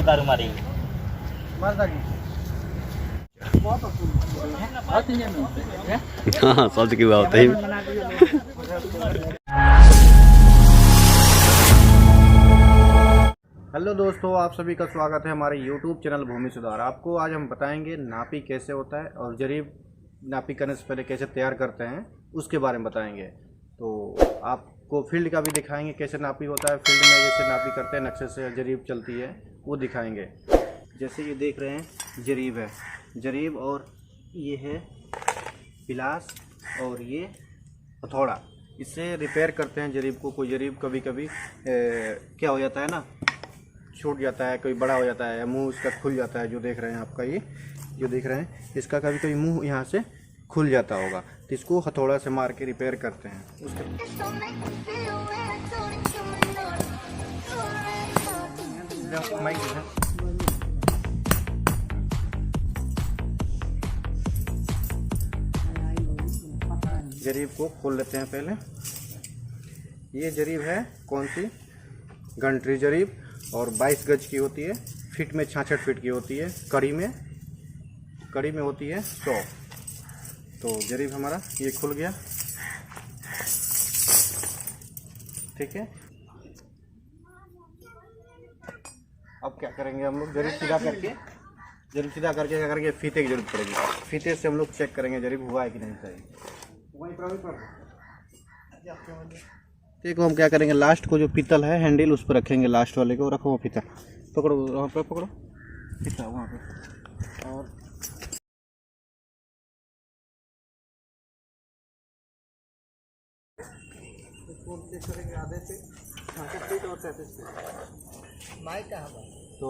दारू मारी हाँ सोच की बात है। हेलो दोस्तों, आप सभी का स्वागत है हमारे YouTube चैनल भूमि सुधार। आपको आज हम बताएंगे नापी कैसे होता है और जरीब नापी करने से पहले कैसे तैयार करते हैं उसके बारे में बताएंगे। तो आपको फील्ड का भी दिखाएंगे कैसे नापी होता है, फील्ड में जैसे नापी करते हैं नक्शे से जरीब चलती है वो दिखाएंगे। जैसे ये देख रहे हैं जरीब है, जरीब और ये है पिलास और ये हथौड़ा, इससे रिपेयर करते हैं जरीब को। कोई जरीब कभी कभी क्या हो जाता है ना, छूट जाता है, कोई बड़ा हो जाता है या मुंह इसका खुल जाता है। जो देख रहे हैं आपका ये जो देख रहे हैं इसका कभी कभी मुंह यहाँ से खुल जाता होगा, तो इसको हथौड़ा से मार के रिपेयर करते हैं। उसके जरीब को खोल लेते हैं पहले। ये जरीब है कौन सी, घंटी जरीब, और 22 गज की होती है, फीट में 66 फीट की होती है, कड़ी में होती है 100। तो जरीब हमारा ये खुल गया, ठीक है। अब क्या करेंगे हम लोग, जरीब सीधा करके क्या करेंगे, फीते की जरूरत पड़ेगी। फीते से हम लोग चेक करेंगे जरीब हुआ है कि नहीं सही। देखो हम क्या करेंगे, लास्ट को जो पीतल है हैंडल उस पर रखेंगे, लास्ट वाले को रखो, फीता पकड़ो वहाँ पर, पकड़ो फीता वहाँ पे। और आधे से 66 फीट और 37 फीट। तो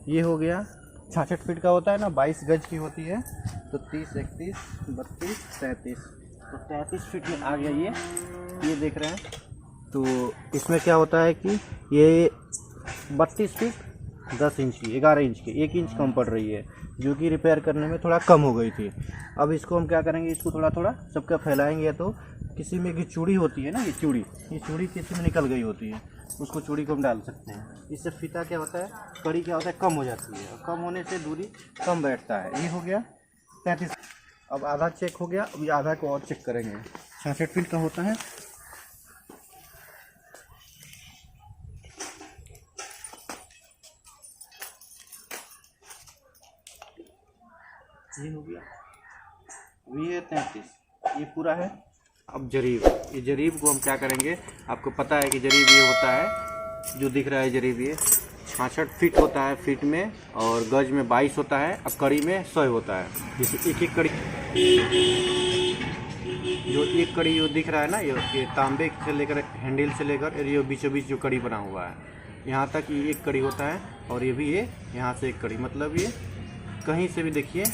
ये हो गया 66 फीट का होता है ना, 22 गज की होती है, तो 30, 31, 32, 33, तो 33 फीट में आ गया ये देख रहे हैं। तो इसमें क्या होता है कि ये 32 फीट 10 इंच की, 11 इंच की, 1 इंच कम पड़ रही है, जो कि रिपेयर करने में थोड़ा कम हो गई थी। अब इसको हम क्या करेंगे, इसको थोड़ा थोड़ा सबका फैलाएंगे। तो किसी में की चूड़ी होती है ना, ये चूड़ी किसी में निकल गई होती है, उसको चूड़ी को हम डाल सकते हैं। इससे फीता क्या होता है, कड़ी क्या होता है, कम हो जाती है, और कम होने से दूरी कम बैठता है। ये हो गया 33। अब आधा चेक हो गया, अभी आधा को और चेक करेंगे। 66 फीट का होता है, ये हो गया, ये 33, ये पूरा है। अब जरीब, ये जरीब को हम क्या करेंगे, आपको पता है कि जरीब ये होता है जो दिख रहा है, जरीब ये 66 फीट होता है फीट में, और गज में 22 होता है, और कड़ी में 100 होता है। जैसे एक कड़ी, जो एक कड़ी जो दिख रहा है ना, ये तांबे से लेकर हैंडल से लेकर ये बीचों बीच जो कड़ी बना हुआ है यहाँ तक, ये एक कड़ी होता है। और ये भी ये यहाँ से एक कड़ी, मतलब ये कहीं से भी देखिए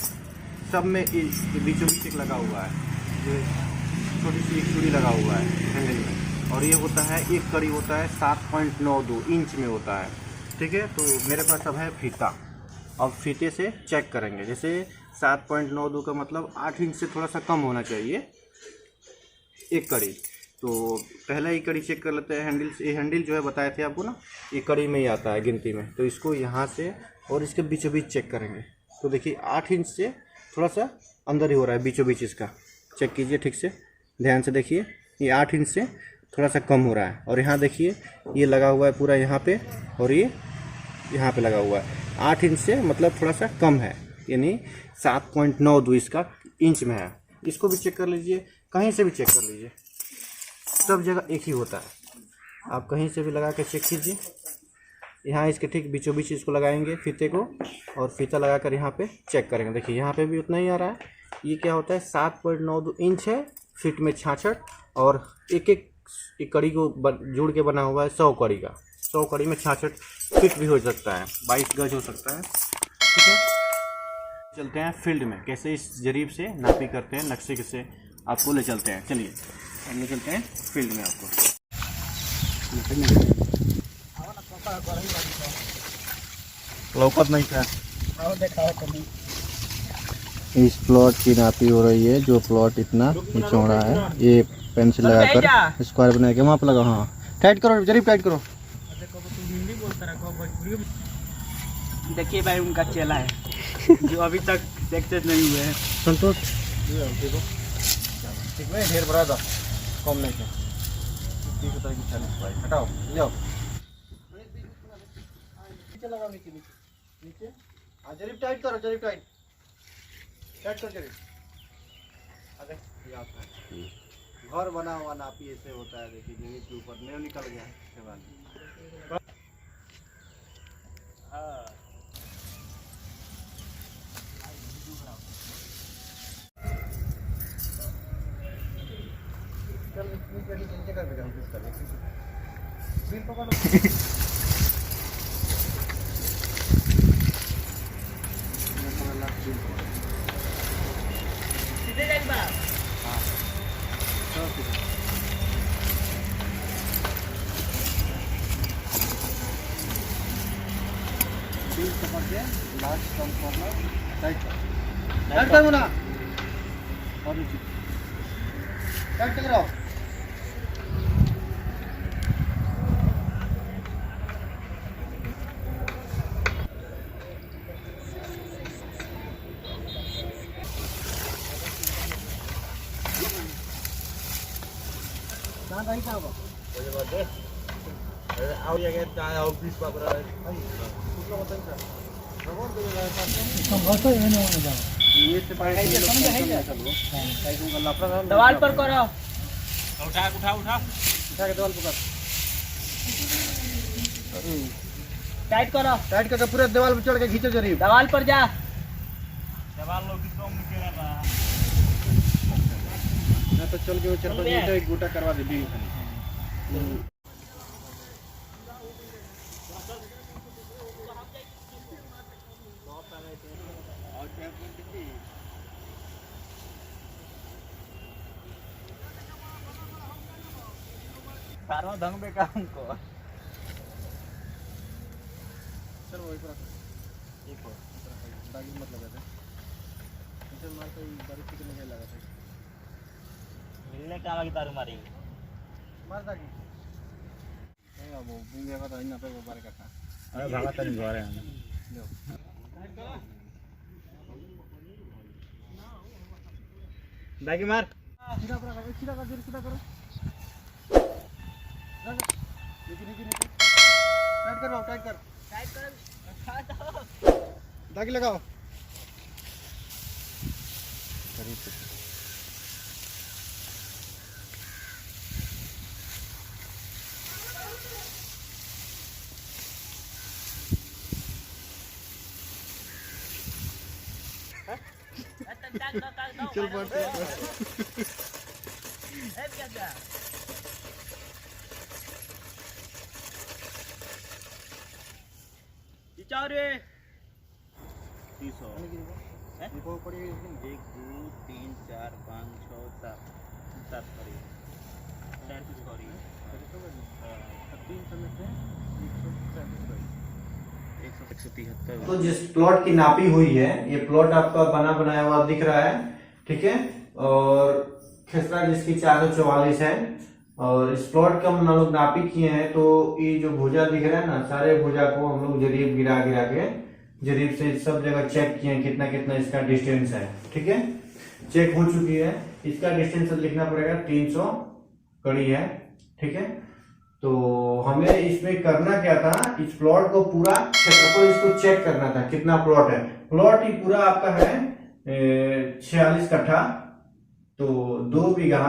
सब में बीचों बीच एक लगा हुआ है, जो छोटी सी एक चूड़ी लगा हुआ है हैंडल में। और ये होता है, एक कड़ी होता है 7.92 इंच में होता है, ठीक है। तो मेरे पास अब है फीता, अब फीते से चेक करेंगे। जैसे 7.92 का मतलब 8 इंच से थोड़ा सा कम होना चाहिए एक कड़ी। तो पहले ही कड़ी चेक कर लेते हैं हैंडल से। ये हैंडल जो है बताए थे आपको ना, ये कड़ी में ही आता है गिनती में। तो इसको यहाँ से और इसके बीचों बीच चेक करेंगे। तो देखिए 8 इंच से थोड़ा सा अंदर ही हो रहा है, बीचों बीच इसका चेक कीजिए ठीक से, ध्यान से देखिए। ये 8 इंच से थोड़ा सा कम हो रहा है। और यहाँ देखिए ये लगा हुआ है पूरा यहाँ पे, और ये यहाँ पे लगा हुआ है। 8 इंच से मतलब थोड़ा सा कम है, यानी 7.92 इसका इंच में है। इसको भी चेक कर लीजिए, कहीं से भी चेक कर लीजिए, सब जगह एक ही होता है। आप कहीं से भी लगा के चेक कीजिए। यहाँ इसके ठीक बीचों बीच इसको लगाएंगे फीते को, और फीता लगाकर यहाँ पे चेक करेंगे। देखिए यहाँ पे भी उतना ही आ रहा है। ये क्या होता है, 7.92 इंच है, फीट में 66, और एक कड़ी को जोड़ के बना हुआ है 100 कड़ी का। 100 कड़ी में 66 फीट भी हो सकता है, 22 गज हो सकता है, ठीक है। चलते हैं फील्ड में, कैसे इस जरीब से नापी करते हैं, नक्शे से आपको ले चलते हैं। चलिए हम ले चलते हैं फील्ड में आपको। लौकत नहीं था, इस प्लॉट की नापी हो रही है। जो प्लॉट इतना चौड़ा है, ये पेंसिल लगाकर स्क्वायर बना के वहाँ पर लगा। हाँ टाइट करो, जरीब टाइट करो। देखिए भाई उनका चेला है जो अभी तक सक्सेस नहीं हुए हैं। संतोष ठीक है, ढेर बड़ा था, कम नहीं है। 30 हटाओ, ले आओ नीचे लगाओ, नीचे नीचे नीचे। हाँ जरीब टाइट करो, जरीब टाइट टाइट कर जरीब। अरे ये आता है घर बना हुआ नापी ऐसे होता है। देखिए जमीन के ऊपर नहीं निकल गया है। नीचे कर बेटा, हम किस कर बिल पकड़ो। सीधे जाइए बा। हाँ सब सीधे। बिल पकड़ के लास्ट कम करना, टाइट कर मुना और नीचे टाइट कर रहा। कहाँ नहीं था वो? मुझे बात है। अरे आओ ये क्या चाहे ऑफिस पर रहा है। उसका बताइए सर। रबर दे रहा है। हम बहुत ही नहीं होने जा। ये से पहले ये समझ है सब लोग। टाइट होगा लफड़ा। दीवार पर करो। उठा उठा उठा। उठा के दीवार पकड़। टाइट करो। टाइट करके पूरे दीवार पे चढ़ के खींचो जरीब। दीवार पर जा। दीवार लोग भी कम नीचे रहा। ना तो चल के वो 4-5 मीटर एक गोटा करवा दे बिल खाली। सारा ढंग में काम को। चल वही पर एक और दागी मत लगा दे। चल मार कोई बारीक से नहीं लगा था। मिलने का आगे दारू मारी। मार दागी नहीं अब वो बुंगे का तो इतना पे वो बार का। अरे भागा तनी घर है। लो दागी मार। सीधा करो, सीधा कर, सीधा करो। नीचे टाइट कर, टाइट कर, टाइट कर। दागी लगाओ। चल बढ़ रे 30 1 2 3 4 5 6 7 7 करी 4 पीस करी 300 में से 173। तो जिस प्लॉट की नापी हुई है, ये प्लॉट आपका बना बनाया हुआ दिख रहा है, ठीक है। और खेसरा जिसकी 444 है। और इस प्लॉट का हम लोग नापी किए हैं। तो ये जो भुजा दिख रहा है ना, सारे भुजा को हम लोग जरीब गिरा गिरा के जरीब से सब जगह चेक किए हैं कितना कितना इसका डिस्टेंस है, ठीक है। चेक हो चुकी है। इसका डिस्टेंस लिखना पड़ेगा 300 कड़ी है, ठीक है। तो हमें इसमें करना क्या था, इस प्लॉट को पूरा क्षेत्रफल इसको चेक करना था कितना प्लॉट है। प्लॉट ही पूरा आपका है 46 कट्ठा। तो 2 बीघा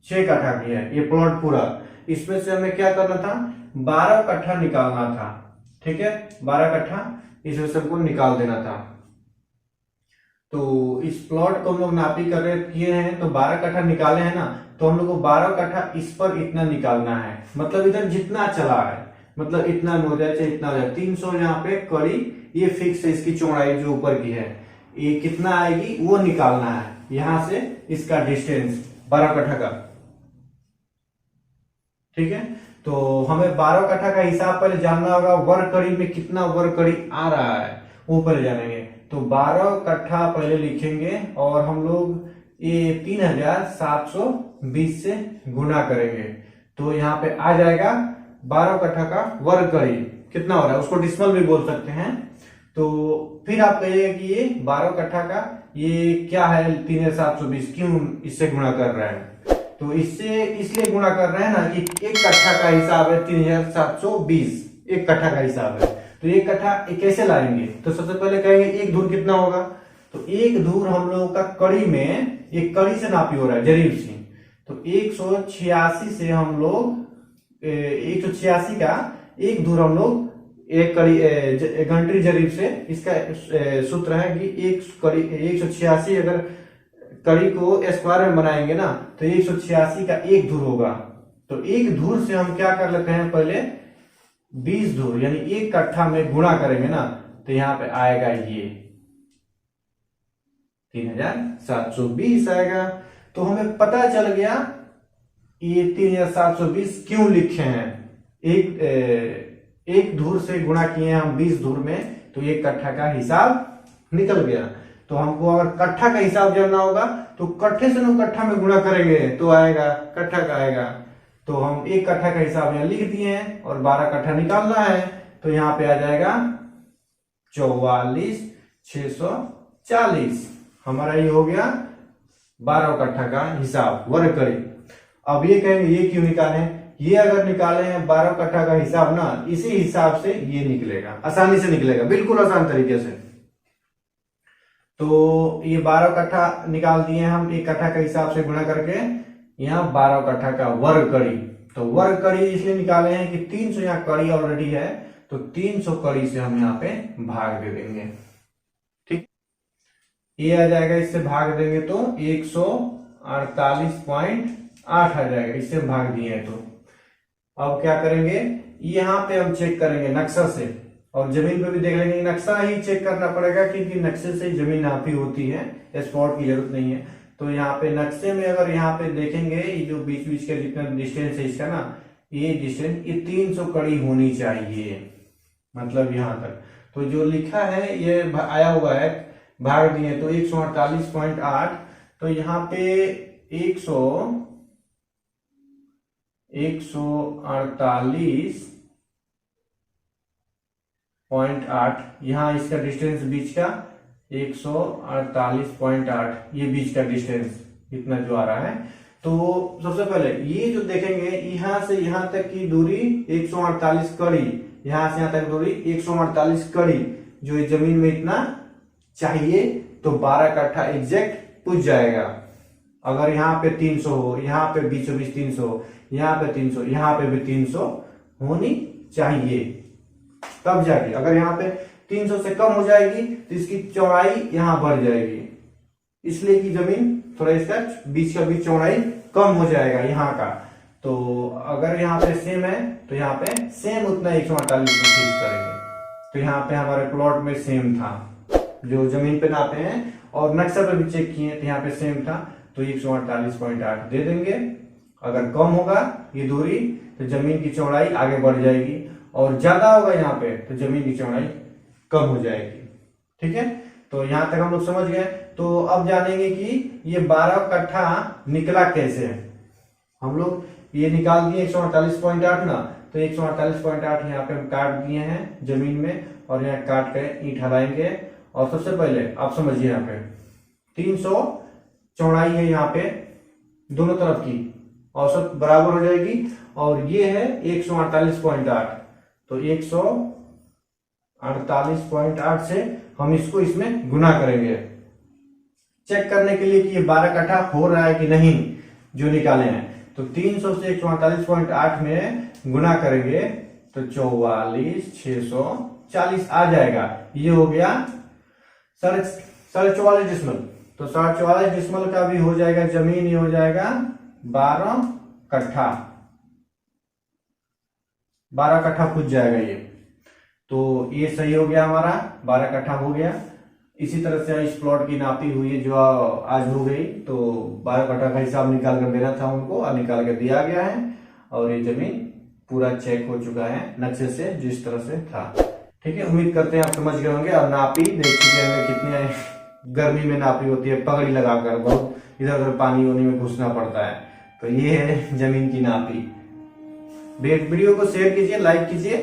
6 कट्ठा की है ये प्लॉट पूरा। इसमें से हमें क्या करना था, 12 कट्ठा निकालना था, ठीक है। 12 कट्ठा इसमें से हमको निकाल देना था। तो इस प्लॉट को हम लोग नापी कर रहे किए हैं, तो 12 कट्ठा निकाले हैं ना, तो हम लोग को 12 कट्ठा इस पर इतना निकालना है। मतलब इधर जितना चला है, मतलब इतना हो जाए चाहे इतना हो जाए, 300 यहाँ पे कड़ी ये फिक्स है। इसकी चौड़ाई जो ऊपर की है ये कितना आएगी वो निकालना है। यहां से इसका डिस्टेंस 12 कट्ठा का, ठीक है। तो हमें 12 कट्ठा का हिसाब पहले जानना होगा। वर्ग कड़ी में कितना वर्ग कड़ी आ रहा है वो पहले जानेंगे। तो 12 कट्ठा पहले लिखेंगे और हम लोग ये 3720 से गुना करेंगे। तो यहाँ पे आ जाएगा 12 कट्ठा का वर्ग कड़ी कितना हो रहा है, उसको डिसमल भी बोल सकते हैं। तो फिर आप कहिएगा कि ये 12 कट्ठा का ये क्या है 3720, क्यों इससे गुणा कर रहे हैं। तो इससे इसलिए गुणा कर रहे हैं ना कि एक कट्ठा का हिसाब है 3720, एक कट्ठा का हिसाब है। तो एक कट्ठा कैसे लाएंगे, तो सबसे पहले कहेंगे एक धूर कितना होगा। तो एक धूर हम लोगों का कड़ी में, एक कड़ी से नापी हो रहा है जरीब से, तो 186 से हम लोग 186 का एक धूर हम लोग एक कड़ी घंटी जरीब से, इसका सूत्र है कि एक कड़ी 186 अगर कड़ी को स्क्वायर में बनाएंगे ना तो 186 का एक धूर होगा। तो एक धूर से हम क्या कर लेते हैं, पहले 20 धूर यानी एक कट्ठा में गुणा करेंगे ना, तो यहाँ पे आएगा ये 3720 आएगा। तो हमें पता चल गया ये 3720 क्यों लिखे हैं। एक धूर से गुणा किए हम 20 धूर में, तो एक कट्ठा का हिसाब निकल गया। तो हमको अगर कट्ठा का हिसाब जानना होगा तो कट्ठे से हम कट्ठा में गुणा करेंगे तो आएगा कट्ठा का आएगा। तो हम एक कट्ठा का हिसाब यहाँ लिख दिए हैं और 12 कट्ठा निकालना है, तो यहाँ पे आ जाएगा 44,640। हमारा ये हो गया 12 कट्ठा का हिसाब वर्ग कड़ी। अब ये कहेंगे ये क्यों निकाले, ये अगर निकाले हैं 12 कट्ठा का हिसाब ना, इसी हिसाब से ये निकलेगा, आसानी से निकलेगा, बिल्कुल आसान तरीके से। तो ये 12 कट्ठा निकाल दिए हम एक कट्ठा का हिसाब से गुणा करके, यहाँ 12 कट्ठा का वर्ग कड़ी। तो वर्ग कड़ी इसलिए निकाले हैं कि 300 यहाँ कड़ी ऑलरेडी है, तो 300 कड़ी से हम यहाँ पे भाग दे देंगे। ठीक, ये आ जाएगा, इससे भाग देंगे तो 148.8 आ जाएगा, इससे भाग दिए हैं। तो अब क्या करेंगे, यहाँ पे हम चेक करेंगे नक्शा से, और जमीन पे भी देख लेंगे। नक्शा ही चेक करना पड़ेगा क्योंकि नक्शे से जमीन नापी होती है, स्पॉट की जरूरत नहीं है। तो यहाँ पे नक्शे में अगर यहाँ पे देखेंगे, ये जो बीच बीच का जितना डिस्टेंस है इसका ना, ये डिस्टेंस ये 300 कड़ी होनी चाहिए, मतलब यहाँ तक। तो जो लिखा है ये आया हुआ है, भाग दिए तो 148.8, तो यहाँ पे 148.8, यहाँ इसका डिस्टेंस बीच का 148.8, ये बीच का डिस्टेंस इतना जो आ रहा है। तो सबसे पहले ये जो देखेंगे, यहाँ से यहाँ तक की दूरी 148 कड़ी, यहाँ से यहाँ तक दूरी 148 कड़ी, जो ये जमीन में इतना चाहिए, तो 12 कट्ठा एग्जैक्ट पूछ जाएगा। अगर यहाँ पे 300 हो, यहाँ पे बीचों बीच 300 हो, यहाँ पे 300, यहाँ पे भी 300 होनी चाहिए, तब जाके। अगर यहाँ पे 300 से कम हो जाएगी तो इसकी चौड़ाई यहाँ बढ़ जाएगी, इसलिए कि जमीन थोड़ा इसका बीच का बीच चौड़ाई कम हो जाएगा यहाँ का। तो अगर यहाँ पे सेम है तो यहाँ पे सेम उतना 148 फिक्स करेंगे। तो यहाँ पे हमारे प्लॉट में सेम था, जो जमीन पे नापे हैं और नक्शा पे भी चेक किए तो यहाँ पे सेम था, तो 148.8 दे देंगे। अगर कम होगा ये दूरी तो जमीन की चौड़ाई आगे बढ़ जाएगी, और ज्यादा होगा यहाँ पे तो जमीन की चौड़ाई कम हो जाएगी। ठीक है, तो यहाँ तक हम लोग समझ गए। तो अब जानेंगे कि ये 12 कट्ठा निकला कैसे। हम लोग ये निकाल दिए 148.8 ना, तो 148.8 यहाँ पे हम काट दिए हैं जमीन में, और यहाँ काट के ईंट हलाएंगे। और सबसे पहले आप समझिए, यहाँ पे 300 चौड़ाई है यहाँ पे दोनों तरफ की, औसत बराबर हो जाएगी, और ये है 148.8, तो 148.8 से हम इसको इसमें गुना करेंगे, चेक करने के लिए कि ये 12 कट्ठा हो रहा है कि नहीं जो निकाले हैं। तो 300 से 148.8 में गुना करेंगे तो 44,640 आ जाएगा। ये हो गया 44.5। तो 44.5 का भी हो जाएगा जमीन, ये हो जाएगा 12 कट्ठा, 12 कट्ठा पूछ जाएगा ये। तो ये सही हो गया, हमारा 12 कट्ठा हो गया। इसी तरह से इस प्लॉट की नापी हुई है जो आज हो गई, तो 12 कट्ठा का हिसाब निकाल कर देना था उनको, और निकाल कर दिया गया है। और ये जमीन पूरा चेक हो चुका है नक्शे से जिस तरह से था। ठीक है, उम्मीद करते हैं आप समझ गए होंगे। और नापी देख चुके होंगे कितने गर्मी में नापी होती है, पगड़ी लगाकर बहुत इधर उधर पानी होने में घुसना पड़ता है। तो ये है जमीन की नापी। वीडियो को शेयर कीजिए, लाइक कीजिए